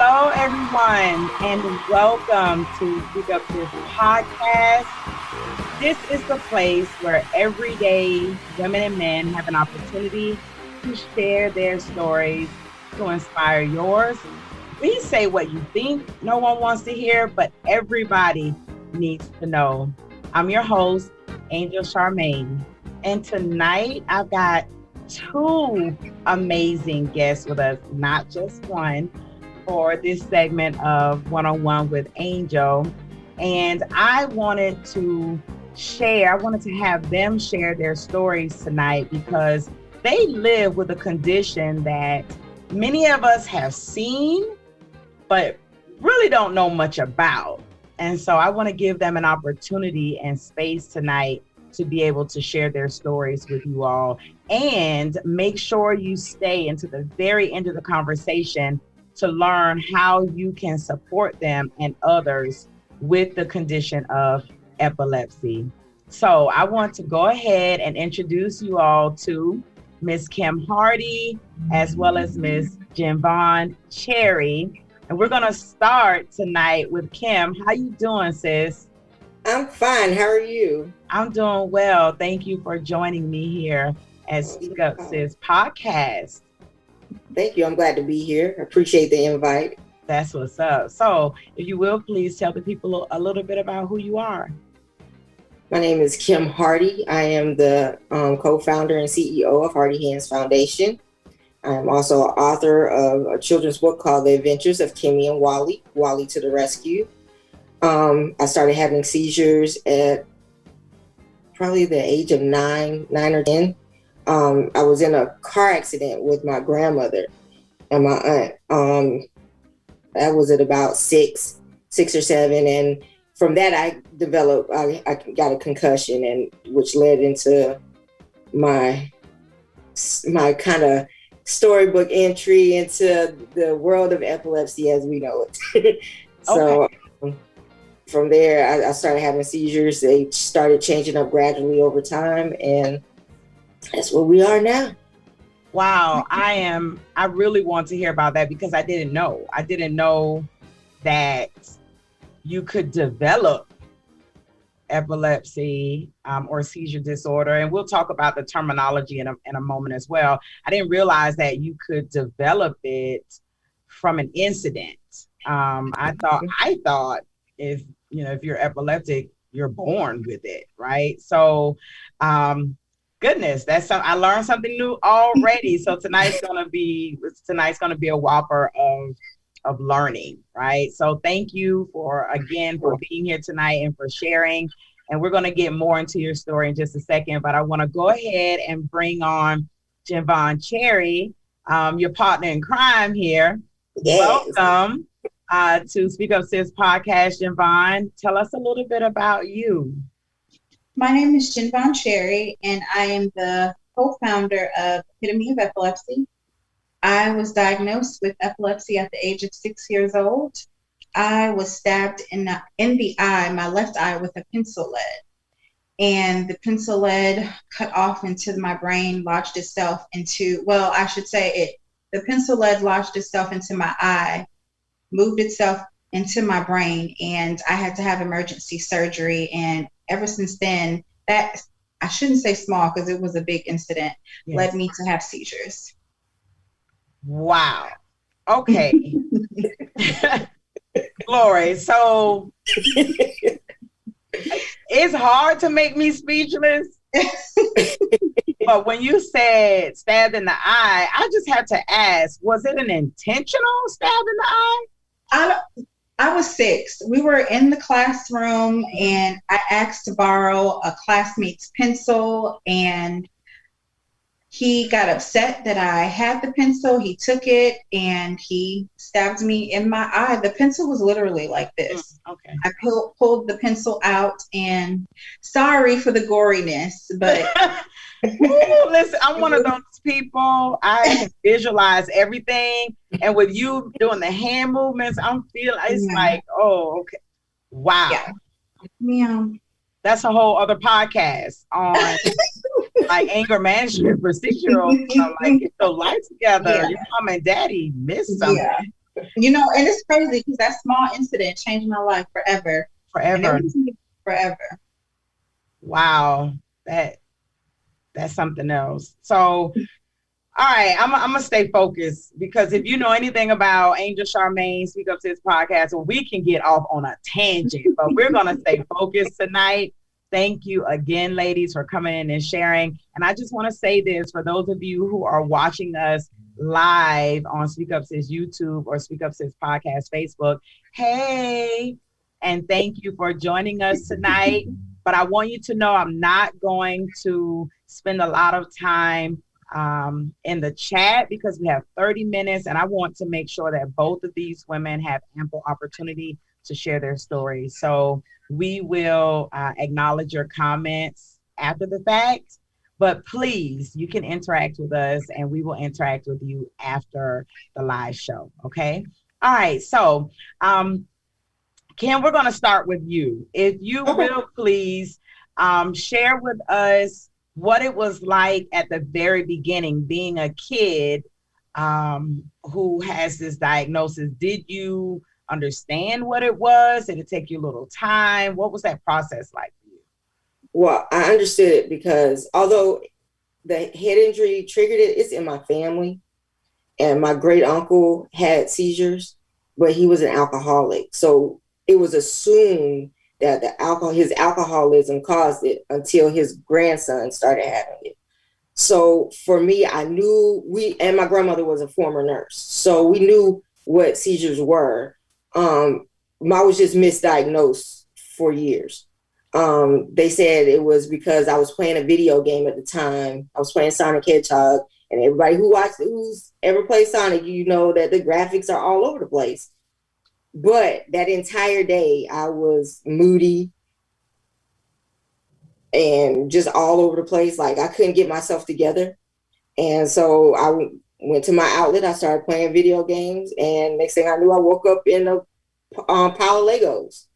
Hello, everyone, and welcome to Speak Up This podcast. This is the place where everyday women and men have an opportunity to share their stories to inspire yours. We say what you think no one wants to hear, but everybody needs to know. I'm your host, Angel Charmaine, and tonight I've got two amazing guests with us, not just one, for this segment of One-on-One with Angel. And I wanted to have them share their stories tonight because they live with a condition that many of us have seen, but really don't know much about. And so I want to give them an opportunity and space tonight to be able to share their stories with you all. And make sure you stay into the very end of the conversation to learn how you can support them and others with the condition of epilepsy. So I want to go ahead and introduce you all to Miss Kim Hardy, as well as Miss JenVon Cherry. And we're going to start tonight with Kim. How you doing, sis? I'm fine. How are you? I'm doing well. Thank you for joining me here at Speak Up Sis podcast. Thank you. I'm glad to be here. I appreciate the invite. That's what's up. So if you will, please tell the people a little bit about who you are. My name is Kim Hardy. I am the co-founder and CEO of HardyHandz Foundation. I'm also an author of a children's book called The Adventures of Kimmy and Wally, Wally to the Rescue. I started having seizures at probably the age of 9 or 10. I was in a car accident with my grandmother and my aunt. That was at about six or 7. And from that, I got a concussion, and which led into my kind of storybook entry into the world of epilepsy as we know it. So from there, I started having seizures. They started changing up gradually over time, and that's where we are now. Wow. I really want to hear about that because I didn't know. I didn't know that you could develop epilepsy or seizure disorder. And we'll talk about the terminology in a moment as well. I didn't realize that you could develop it from an incident. I thought if you're epileptic, you're born with it, right? So, goodness, I learned something new already. So tonight's gonna be a whopper of learning, right? So thank you for being here tonight and for sharing. And we're gonna get more into your story in just a second, but I want to go ahead and bring on JenVon Cherry, your partner in crime here. Yes. Welcome to Speak Up Sis podcast, JenVon. Tell us a little bit about you. My name is JenVon Cherry, and I am the co-founder of Epitome of Epilepsy. I was diagnosed with epilepsy at the age of 6 years old. I was stabbed in the eye, my left eye, with a pencil lead. And the pencil lead cut off into my brain, lodged itself into, the pencil lead lodged itself into my eye, moved itself into my brain, and I had to have emergency surgery. And ever since then, that, I shouldn't say small because it was a big incident, led me to have seizures. Wow. Okay. Glory. So it's hard to make me speechless. But when you said stabbed in the eye, I just had to ask, was it an intentional stab in the eye? I was 6. We were in the classroom, and I asked to borrow a classmate's pencil, and he got upset that I had the pencil. He took it, and he stabbed me in my eye. The pencil was literally like this. Okay. I pulled the pencil out, and sorry for the goriness, but... Ooh, listen, I'm one of those people. I can visualize everything, and with you doing the hand movements, I'm feeling it's like, oh, okay, wow, yeah. That's a whole other podcast on like anger management for 6-year-olds. Like get your life together. Your mom and daddy missed something. And it's crazy because that small incident changed my life forever. Forever. Forever. Wow. That's something else. So, all right, I'm gonna stay focused, because if you know anything about Angel Charmaine, Speak Up Sis podcast, well, we can get off on a tangent, but we're gonna stay focused tonight. Thank you again, ladies, for coming in and sharing. And I just want to say this for those of you who are watching us live on Speak Up Sis YouTube or Speak Up Sis podcast Facebook. Hey, and thank you for joining us tonight. But I want you to know I'm not going to spend a lot of time in the chat, because we have 30 minutes and I want to make sure that both of these women have ample opportunity to share their stories. So we will acknowledge your comments after the fact, but please, you can interact with us and we will interact with you after the live show. Okay. All right. So, Kim, we're going to start with you. If you will please share with us what it was like at the very beginning, being a kid who has this diagnosis. Did you understand what it was? Did it take you a little time? What was that process like for you? Well, I understood it because although the head injury triggered it, it's in my family. And my great uncle had seizures, but he was an alcoholic. So it was assumed that his alcoholism caused it until his grandson started having it. So for me, I knew and my grandmother was a former nurse, so we knew what seizures were. I was just misdiagnosed for years. They said it was because I was playing a video game at the time. I was playing Sonic Hedgehog, and everybody who's ever played Sonic, you know that the graphics are all over the place. But that entire day, I was moody and just all over the place. Like I couldn't get myself together. And so I went to my outlet. I started playing video games. And next thing I knew, I woke up in a pile of Legos.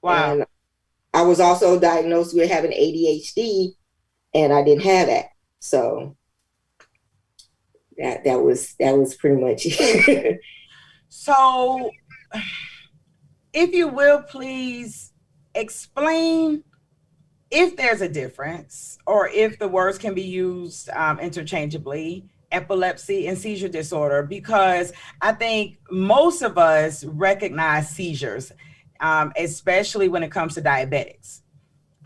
Wow. And I was also diagnosed with having ADHD, and I didn't have that. So that was pretty much it. So, if you will, please explain if there's a difference, or if the words can be used interchangeably, epilepsy and seizure disorder, because I think most of us recognize seizures, especially when it comes to diabetics.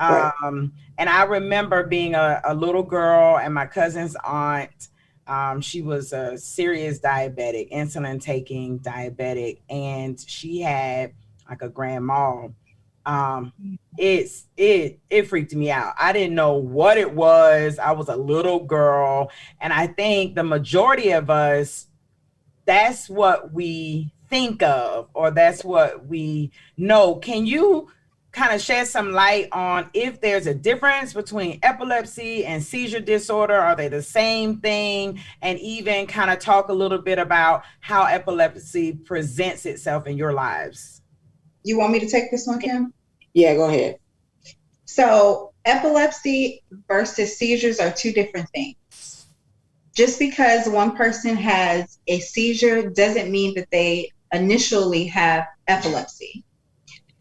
Right. And I remember being a little girl, and my cousin's aunt, she was a serious diabetic, insulin taking diabetic, and she had like a grand mal. It freaked me out. I didn't know what it was. I was a little girl, and I think the majority of us, that's what we think of, or that's what we know. Can you kind of shed some light on if there's a difference between epilepsy and seizure disorder? Are they the same thing? And even kind of talk a little bit about how epilepsy presents itself in your lives. You want me to take this one, Kim? Yeah, go ahead. So epilepsy versus seizures are two different things. Just because one person has a seizure doesn't mean that they initially have epilepsy.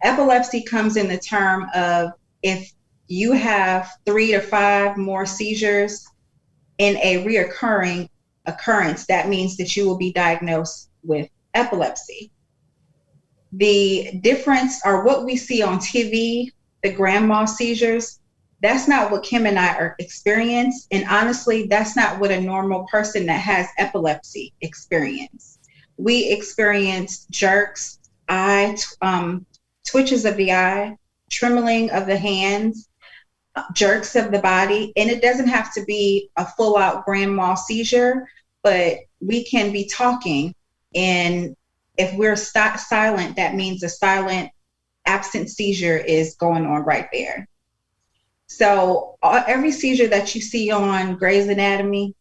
Epilepsy comes in the term of if you have 3 to 5 more seizures in a reoccurring occurrence, that means that you will be diagnosed with epilepsy. The difference, or what we see on TV, the grand mal seizures, that's not what Kim and I are experiencing. And honestly, that's not what a normal person that has epilepsy experience. We experience jerks, twitches of the eye, trembling of the hands, jerks of the body. And it doesn't have to be a full out grand mal seizure, but we can be talking, and if we're silent, that means a silent absent seizure is going on right there. So every seizure that you see on Grey's Anatomy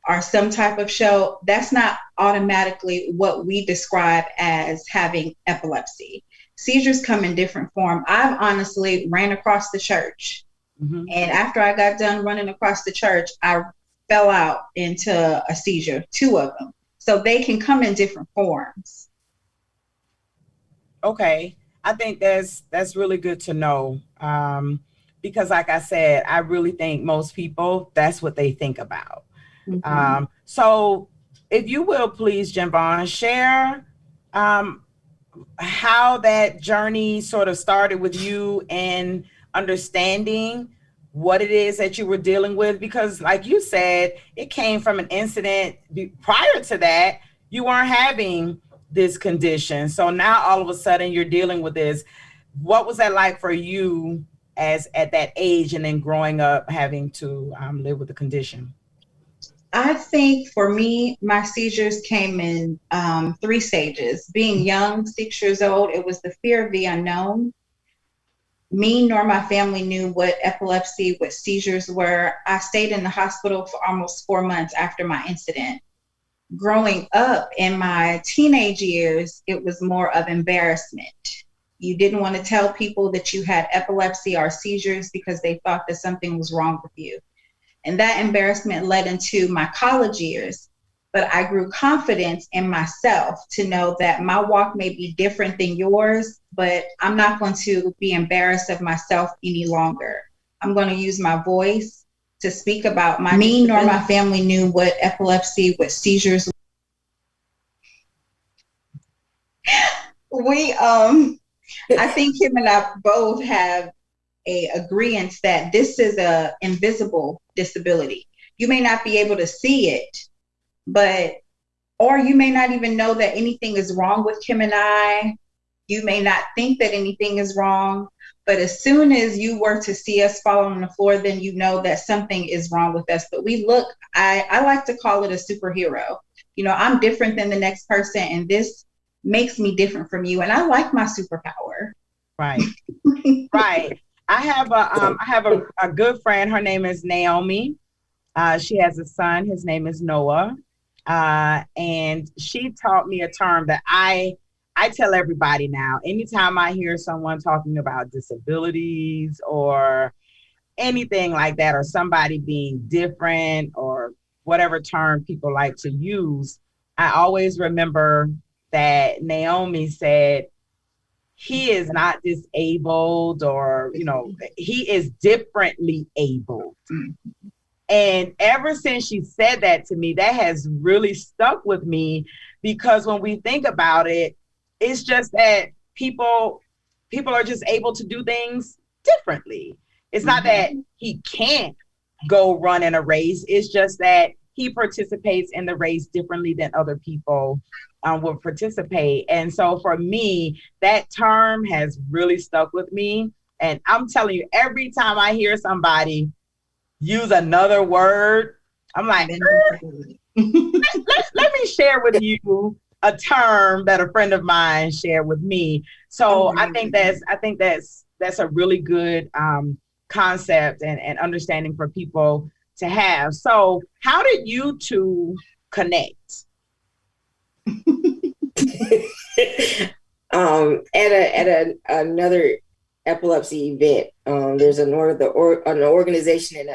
or some type of show, that's not automatically what we describe as having epilepsy. Seizures come in different form. I've honestly ran across the church. And after I got done running across the church, I fell out into a seizure, 2 of them. So they can come in different forms. Okay. I think that's really good to know. Because like I said, I really think most people, that's what they think about. So if you will, please, JenVon, share how that journey sort of started with you and understanding what it is that you were dealing with, because like you said, it came from an incident prior to that. You weren't having this condition. So now all of a sudden you're dealing with this. What was that like for you as at that age, and then growing up having to live with the condition? I think for me, my seizures came in 3 stages. Being young, 6 years old, it was the fear of the unknown. Me nor my family knew what epilepsy, what seizures were. I stayed in the hospital for almost 4 months after my incident. Growing up in my teenage years, it was more of embarrassment. You didn't want to tell people that you had epilepsy or seizures because they thought that something was wrong with you. And that embarrassment led into my college years. But I grew confidence in myself to know that my walk may be different than yours, but I'm not going to be embarrassed of myself any longer. I'm going to use my voice to speak about my me nor my family knew what epilepsy, what seizures. I think him and I both have a agreement that this is a invisible disability. You may not be able to see it, or you may not even know that anything is wrong with Kim and I. You may not think that anything is wrong, but as soon as you were to see us fall on the floor, then you know that something is wrong with us. But I like to call it a superhero. You know, I'm different than the next person, and this makes me different from you. And I like my superpower. Right. Right. I have a good friend. Her name is Naomi. She has a son. His name is Noah. And she taught me a term that I tell everybody now. Anytime I hear someone talking about disabilities or anything like that, or somebody being different or whatever term people like to use, I always remember that Naomi said, he is not disabled, or, you know, he is differently abled. And ever since she said that to me, that has really stuck with me, because when we think about it, it's just that people are just able to do things differently. It's not that he can't go run in a race. It's just that he participates in the race differently than other people would participate. And so for me, that term has really stuck with me. And I'm telling you, every time I hear somebody use another word, I'm like, let me share with you a term that a friend of mine shared with me. So I think that's a really good concept and understanding for people to have. So how did you two connect? At another epilepsy event, there's an organization in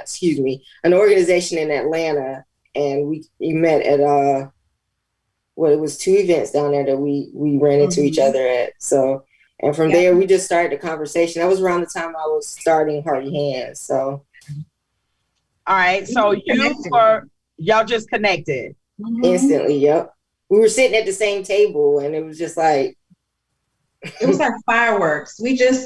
Atlanta, and we met at it was 2 events down there that we ran into each other at. So, and from there we just started the conversation. That was around the time I was starting HardyHandz. So, all right. So y'all just connected instantly. Yep. We were sitting at the same table, and it was just like, it was like fireworks.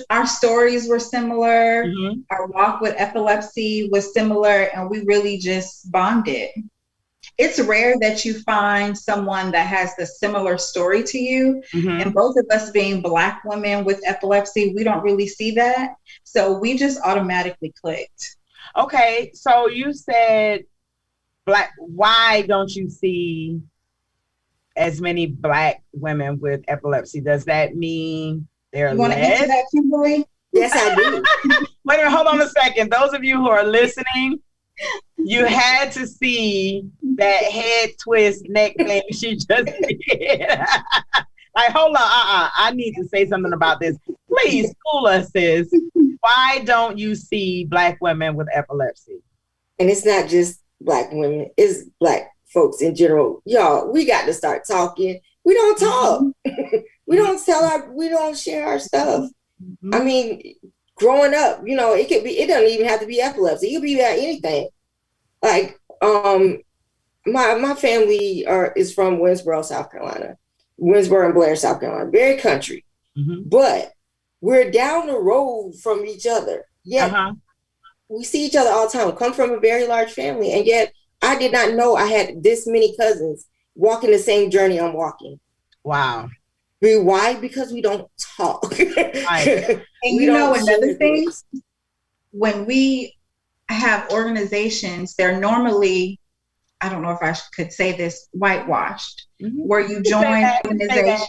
Our stories were similar. Our walk with epilepsy was similar, and we really just bonded. It's rare that you find someone that has the similar story to you. And both of us being Black women with epilepsy, we don't really see that. So we just automatically clicked. Okay. So you said why don't you see as many Black women with epilepsy? Does that mean they're You want to answer that, Kimberly? Yes, I do. Wait a minute, hold on a second. Those of you who are listening, you had to see that head twist neck thing she just did. Like, hold on, I need to say something about this. Please school us, sis. Why don't you see Black women with epilepsy? And it's not just Black women, it's Black folks in general, y'all, we got to start talking. We don't talk. We don't share our stuff. I mean, growing up, you know, it doesn't even have to be epilepsy. It could be about anything. Like, my family is from Winsboro, South Carolina. Winsboro and Blair, South Carolina. Very country. But we're down the road from each other. Yet we see each other all the time. We come from a very large family. And yet I did not know I had this many cousins walking the same journey I'm walking. Wow. Why? Because we don't talk. And you know, another thing, when we have organizations, they're normally, I don't know if I could say this, whitewashed, where you join organizations.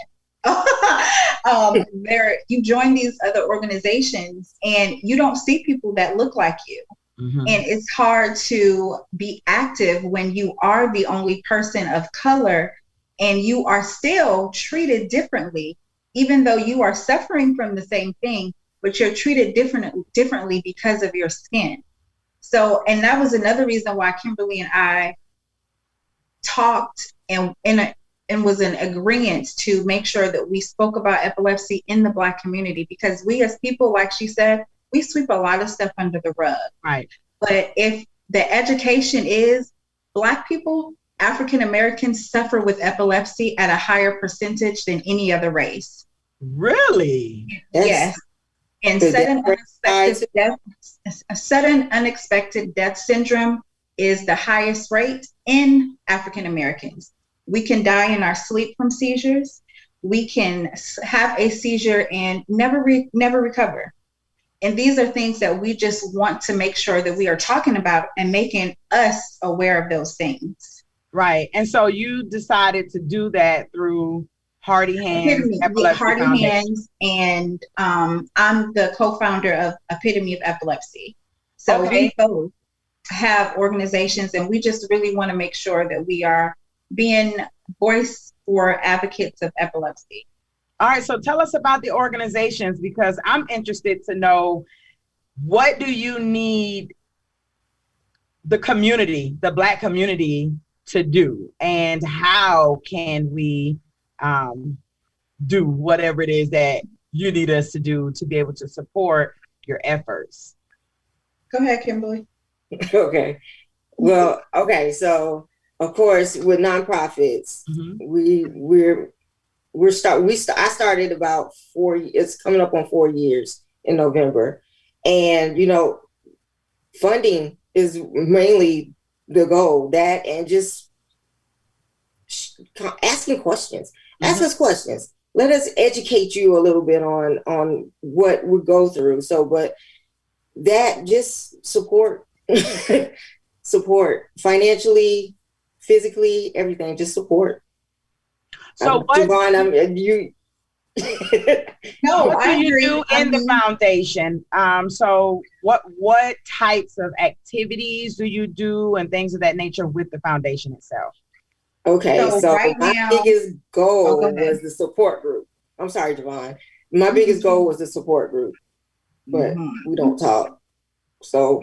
You join these other organizations and you don't see people that look like you. And it's hard to be active when you are the only person of color and you are still treated differently, even though you are suffering from the same thing, but you're treated differently because of your skin. So, and that was another reason why Kimberly and I talked and was in agreement to make sure that we spoke about epilepsy in the Black community, because we as people, like she said, we sweep a lot of stuff under the rug. Right. But if the education is Black people, African Americans suffer with epilepsy at a higher percentage than any other race. Really? Yes. And sudden unexpected death syndrome is the highest rate in African Americans. We can die in our sleep from seizures. We can have a seizure and never recover. And these are things that we just want to make sure that we are talking about and making us aware of those things. Right. And so you decided to do that through HardyHandz Epilepsy HardyHandz, and I'm the co-founder of Epitome of Epilepsy. So we both have organizations, and we just really want to make sure that we are being voice for advocates of epilepsy. All right. So tell us about the organizations, because I'm interested to know, what do you need the community, the Black community, to do, and how can we do whatever it is that you need us to do to be able to support your efforts? Go ahead, Kimberly. Okay. Well, okay. So of course, with nonprofits, I started about it's coming up on 4 years in November. And, you know, funding is mainly the goal, that, and just asking questions. Ask us questions. Let us educate you a little bit on what we go through. So, but that, just support, support financially, physically, everything, just support. So what JeVon, you no, what do you do in the foundation? So what types of activities do you do and things of that nature with the foundation itself? Okay, so right my biggest goal was the support group. I'm sorry, JeVon. My biggest goal was the support group, but we don't talk. So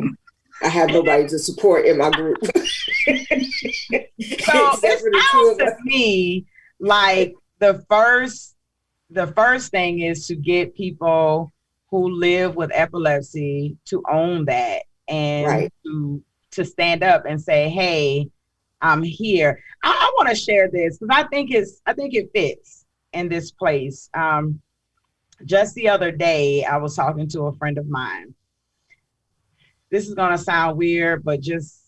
I have nobody to support in my group. So it sounds to me like the first thing is to get people who live with epilepsy to own that, and to stand up and say, hey, I'm here. I want to share this because I think it fits in this place. Just the other day, I was talking to a friend of mine. This is going to sound weird, but just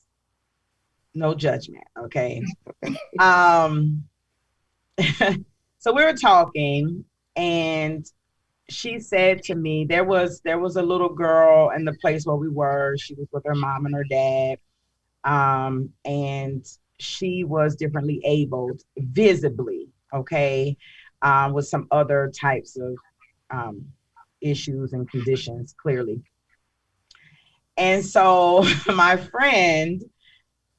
no judgment. Okay. So we were talking, and she said to me, there was a little girl in the place where we were. She was with her mom and her dad. And she was differently abled visibly, okay, with some other types of issues and conditions, clearly. And so my friend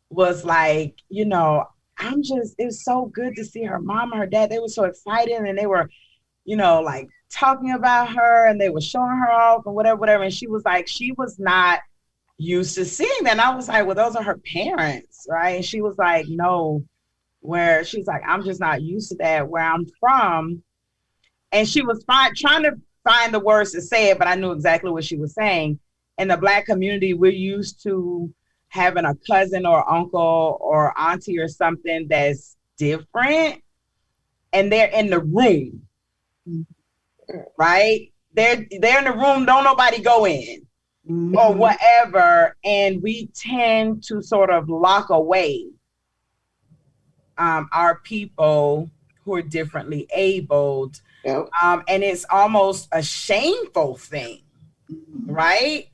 was like, you know, it was so good to see her mom and her dad. They were so excited, and they were, you know, like talking about her, and they were showing her off and whatever. And she was like, she was not used to seeing that. And I was like, well, those are her parents, right? And she was like, no, where she's like, I'm just not used to that where I'm from. And she was trying to find the words to say it, but I knew exactly what she was saying. In the Black community, we're used to having a cousin or uncle or auntie or something that's different, and they're in the room, right? They're in the room, don't nobody go in, or whatever, and we tend to sort of lock away our people who are differently abled. Yep. And it's almost a shameful thing, right?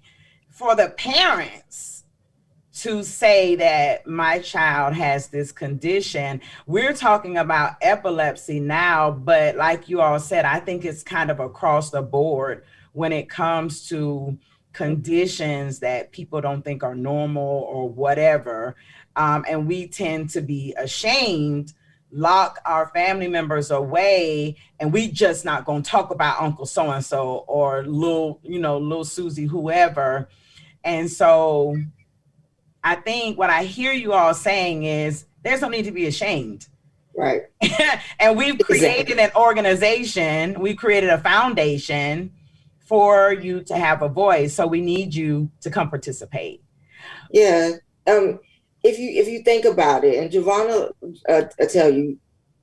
For the parents to say that my child has this condition. We're talking about epilepsy now, but like you all said, I think it's kind of across the board when it comes to conditions that people don't think are normal or whatever. And we tend to be ashamed, lock our family members away, and we just not gonna talk about Uncle so-and-so or little Susie, whoever. And so I think what I hear you all saying is there's no need to be ashamed. Right. And we've created an organization, we created a foundation for you to have a voice. So we need you to come participate. Yeah. If you think about it, and JeVon will tell you,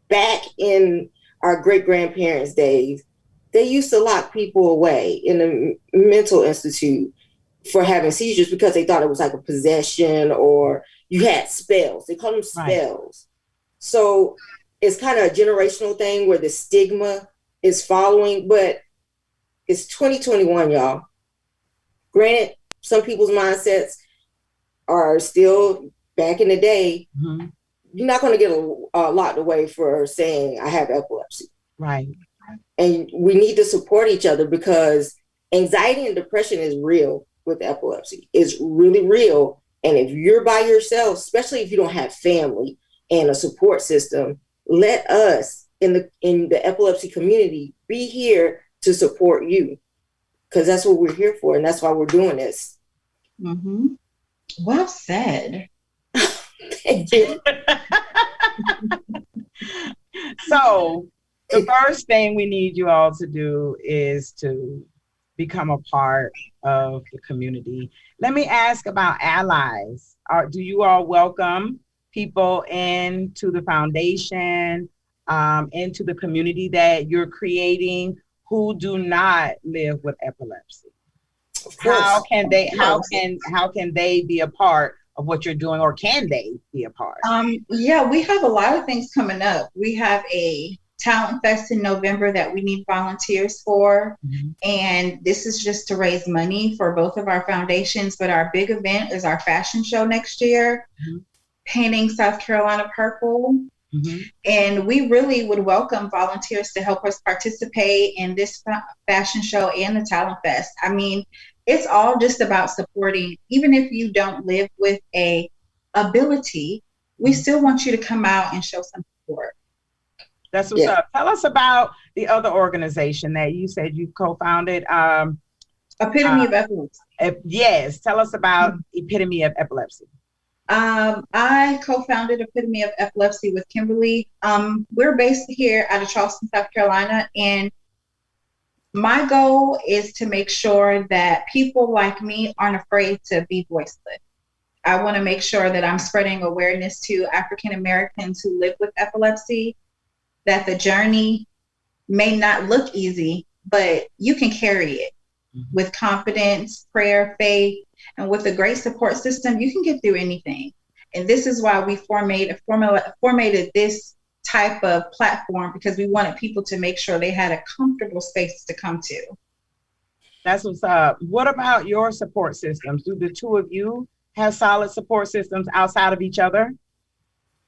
back in our great-grandparents' days, they used to lock people away in the mental institute for having seizures because they thought it was like a possession or you had spells. They call them spells. Right. So it's kind of a generational thing where the stigma is following, but it's 2021, y'all. Granted, some people's mindsets are still back in the day. Mm-hmm. You're not going to get locked away for saying I have epilepsy. Right. And we need to support each other because anxiety and depression is real with epilepsy. It's really real. And if you're by yourself, especially if you don't have family and a support system, let us in the epilepsy community be here to support you, because that's what we're here for. And that's why we're doing this. Mm-hmm. Well said. Thank you. So the first thing we need you all to do is to become a part of the community. Let me ask about allies. Do you all welcome people into the foundation, into the community that you're creating who do not live with epilepsy? How can they be a part of what you're doing, or can they be a part? Yeah, we have a lot of things coming up. We have a Talent Fest in November that we need volunteers for. Mm-hmm. And this is just to raise money for both of our foundations. But our big event is our fashion show next year, mm-hmm. Painting South Carolina Purple. Mm-hmm. And we really would welcome volunteers to help us participate in this fashion show and the Talent Fest. I mean, it's all just about supporting. Even if you don't live with a ability, we still want you to come out and show some support. That's what's up. Tell us about the other organization that you said you co-founded. Epitome of Epilepsy. Yes. Tell us about Epitome of Epilepsy. I co-founded Epitome of Epilepsy with Kimberly. We're based here out of Charleston, South Carolina. And my goal is to make sure that people like me aren't afraid to be voiceless. I want to make sure that I'm spreading awareness to African Americans who live with epilepsy, that the journey may not look easy, but you can carry it with confidence, prayer, faith, and with a great support system, you can get through anything. And this is why we formatted this type of platform, because we wanted people to make sure they had a comfortable space to come to. That's what's up. What about your support systems? Do the two of you have solid support systems outside of each other?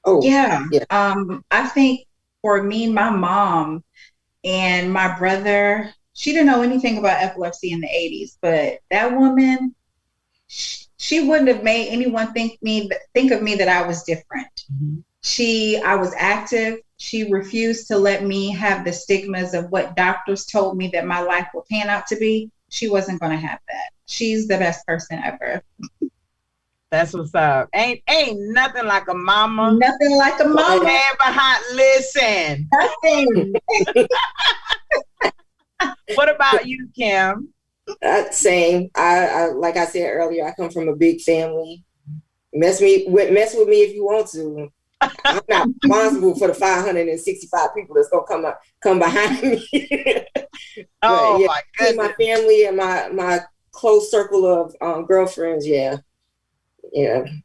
Oh, yeah. I think for me, my mom and my brother, she didn't know anything about epilepsy in the 80s, but that woman, she wouldn't have made anyone think of me that I was different. Mm-hmm. I was active. She refused to let me have the stigmas of what doctors told me that my life would pan out to be. She wasn't going to have that. She's the best person ever. That's what's up. Ain't nothing like a mama. Nothing like a mama. Man behind, listen. Nothing. What about you, Kim? Same. I like I said earlier, I come from a big family. Mess with me if you want to. I'm not responsible for the 565 people that's gonna come behind me. Oh yeah, my goodness. my family and my close circle of girlfriends. Yeah,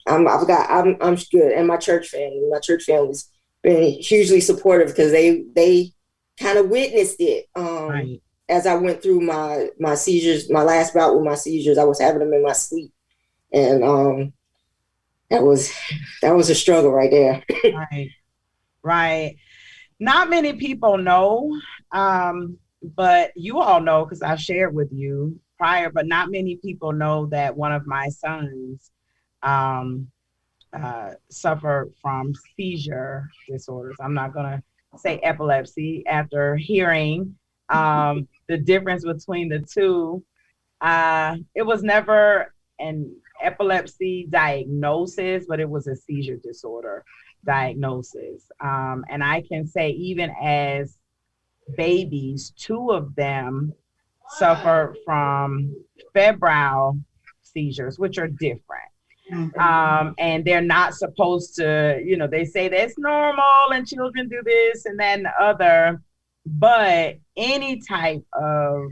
I'm good, and my church family. My church family's been hugely supportive because they kind of witnessed it. Right. As I went through my seizures, my last bout with my seizures, I was having them in my sleep, and that was a struggle right there. Right. Not many people know, but you all know because I shared with you prior. But not many people know that one of my sons suffered from seizure disorders. I'm not gonna say epilepsy after hearing the difference between the two. It was never an epilepsy diagnosis, but it was a seizure disorder diagnosis. And I can say even as babies, 2 of them suffer from febrile seizures, which are different. Mm-hmm. And they're not supposed to, they say that's normal and children do this and that and the other. But any type of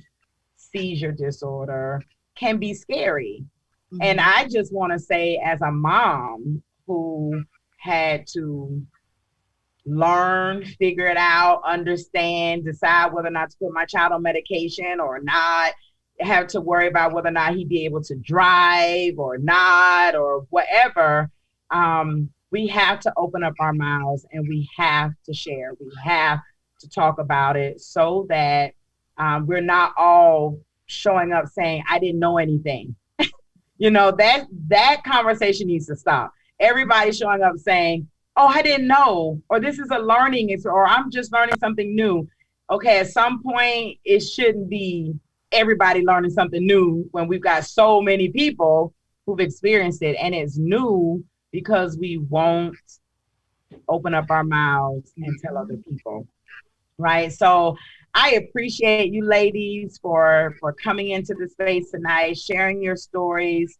seizure disorder can be scary. Mm-hmm. And I just want to say, as a mom who had to learn, figure it out, understand, decide whether or not to put my child on medication or not, have to worry about whether or not he'd be able to drive or not or whatever, we have to open up our mouths and we have to share. We have to talk about it so that we're not all showing up saying, I didn't know anything. That conversation needs to stop. Everybody showing up saying, oh, I didn't know, or this is a learning, or I'm just learning something new. Okay, at some point, it shouldn't be everybody learning something new when we've got so many people who've experienced it, and it's new because we won't open up our mouths and tell other people, right? So I appreciate you ladies for coming into the space tonight, sharing your stories,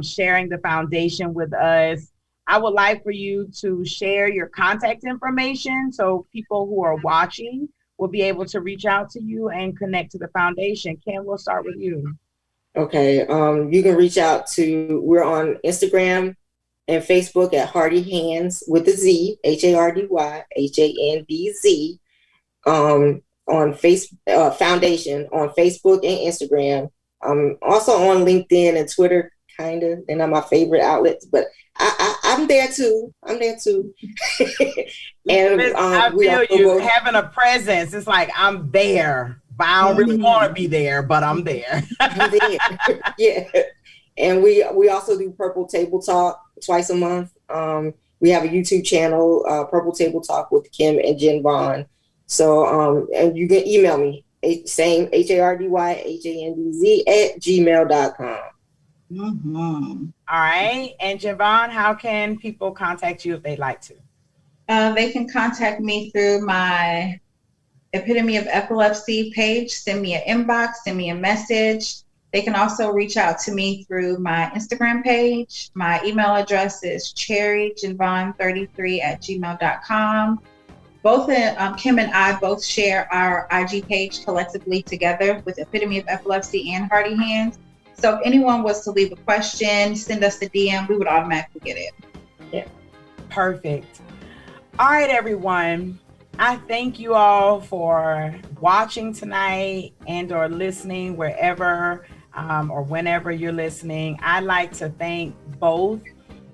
sharing the foundation with us. I would like for you to share your contact information so people who are watching will be able to reach out to you and connect to the foundation. Kim, we'll start with you. Okay. You can reach out we're on Instagram and Facebook at HardyHandz with a Z, HardyHandz. On Foundation on Facebook and Instagram. Also on LinkedIn and Twitter, kind of. They're not my favorite outlets, but I'm there too. And I feel you having a presence. It's like I'm there, but I don't really want to be there, but I'm there. I'm there. Yeah. And we also do Purple Table Talk twice a month. We have a YouTube channel, Purple Table Talk with Kim and JenVon. So, and you can email me, same HardyHandz@gmail.com. Mm-hmm. All right. And JeVon, how can people contact you if they'd like to? They can contact me through my Epitome of Epilepsy page. Send me an inbox, send me a message. They can also reach out to me through my Instagram page. My email address is cherryjenvon33@gmail.com. Both Kim and I both share our IG page collectively together with Epitome of Epilepsy and HardyHandz. So if anyone was to leave a question, send us a DM, we would automatically get it. Yeah. Perfect. All right, everyone. I thank you all for watching tonight and or listening wherever or whenever you're listening. I'd like to thank both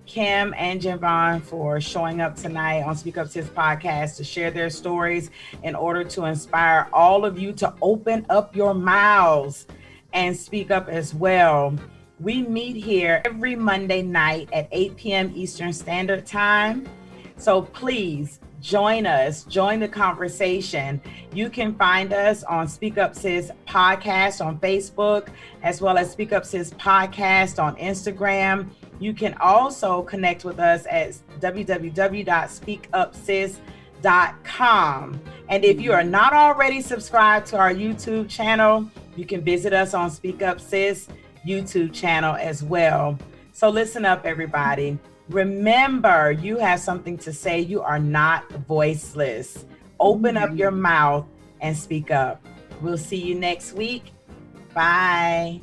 Kim and JenVon for showing up tonight on Speak Up Sis podcast to share their stories in order to inspire all of you to open up your mouths and speak up as well. We meet here every Monday night at 8 p.m. Eastern Standard Time. So please join us, join the conversation. You can find us on Speak Up Sis podcast on Facebook, as well as Speak Up Sis podcast on Instagram. You can also connect with us at www.speakupsis.com. And if you are not already subscribed to our YouTube channel, you can visit us on Speak Up Sis YouTube channel as well. So listen up, everybody. Remember, you have something to say. You are not voiceless. Open up your mouth and speak up. We'll see you next week. Bye.